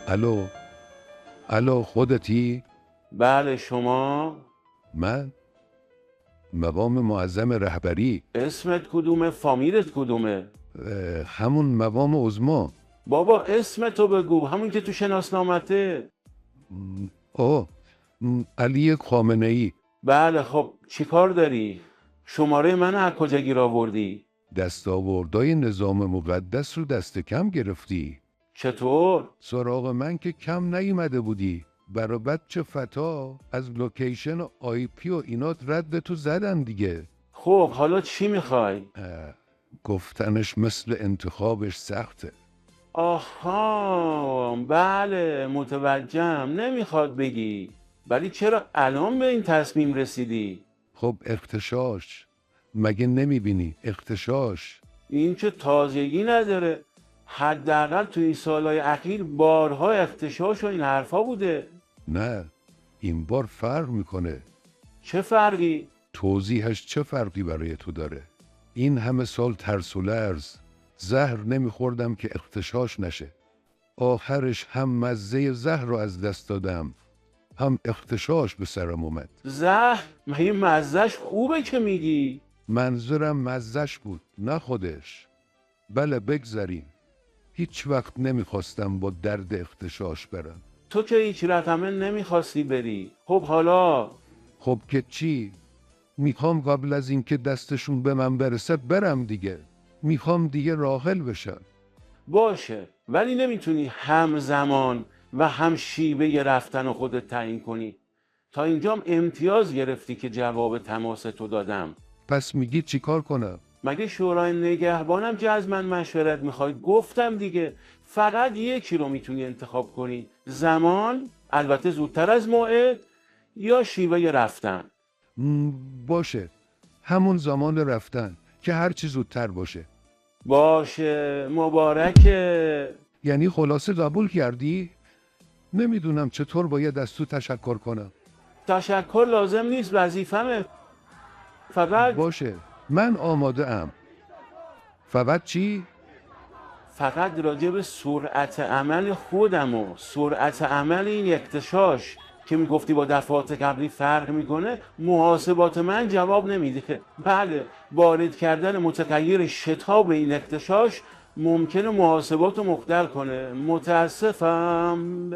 الو الو خودتی؟ بله شما؟ من؟ مقام معظم رهبری. اسمت کدومه؟ فامیلت کدومه؟ همون مقام عظما. بابا اسمتو بگو، همون که تو شناسنامته. اوه علی خامنه ای. بله خب چی کار داری؟ شماره من از کجا گیر آوردی؟ دستاوردهای نظام مقدس رو دست کم گرفتی. چطور؟ سراغ من که کم نیومده بودی. برا بچه فتا از لوکیشن و آی پی و اینات رد تو زدن دیگه. خب حالا چی میخوای؟ گفتنش مثل انتخابش سخته. آها بله متوجهم، نمیخواد بگی، ولی چرا الان به این تصمیم رسیدی؟ خب اختشاش، مگه نمیبینی اختشاش؟ این که تازگی نداره، حداقل تو این سالهای اخیر بارها اختشاش و این حرفا بوده. نه، این بار فرق میکنه. چه فرقی؟ توضیحش چه فرقی برای تو داره؟ این همه سال ترس و لرز، زهر نمیخوردم که اختشاش نشه. آخرش هم مزه زهر رو از دست دادم، هم اختشاش به سرم اومد. زهر؟ مگه مزهش خوبه که میگی؟ منظورم مزهش بود، نه خودش. بله بگذاریم. هیچ وقت نمیخواستم با درد اختشاش برم. تو که هیچ رقمه نمیخواستی بری. خب حالا؟ خب که چی؟ میخوام قبل از اینکه دستشون به من برسه برم دیگه. میخوام دیگه راحل بشم. باشه، ولی نمیتونی همزمان و هم شیوه رفتن خودت تعیین کنی. تا اینجام امتیاز گرفتی که جواب تماس تو دادم. پس میگی چی کار کنم؟ مگه شورای نگهبانم که از من مشورت میخوای؟ گفتم دیگه فقط یکی رو میتونی انتخاب کنی، زمان، البته زودتر از موعد، یا شیوه رفتن. باشه، همون زمان رفتن که هر چی زودتر باشه. باشه مبارکه. یعنی خلاصه قبول کردی؟ نمیدونم چطور باید از تو تشکر کنم. تشکر لازم نیست، وظیفمه. فقط باشه، من آماده ام. فقط چی؟ فقط راجع به سرعت عمل خودم و سرعت عمل این اختشاش که میگفتی با دفعات قبلی فرق میکنه، محاسبات من جواب نمیده. بله، وارد کردن متغیر شتاب این اختشاش ممکنه محاسبات رو مختل کنه. متاسفم.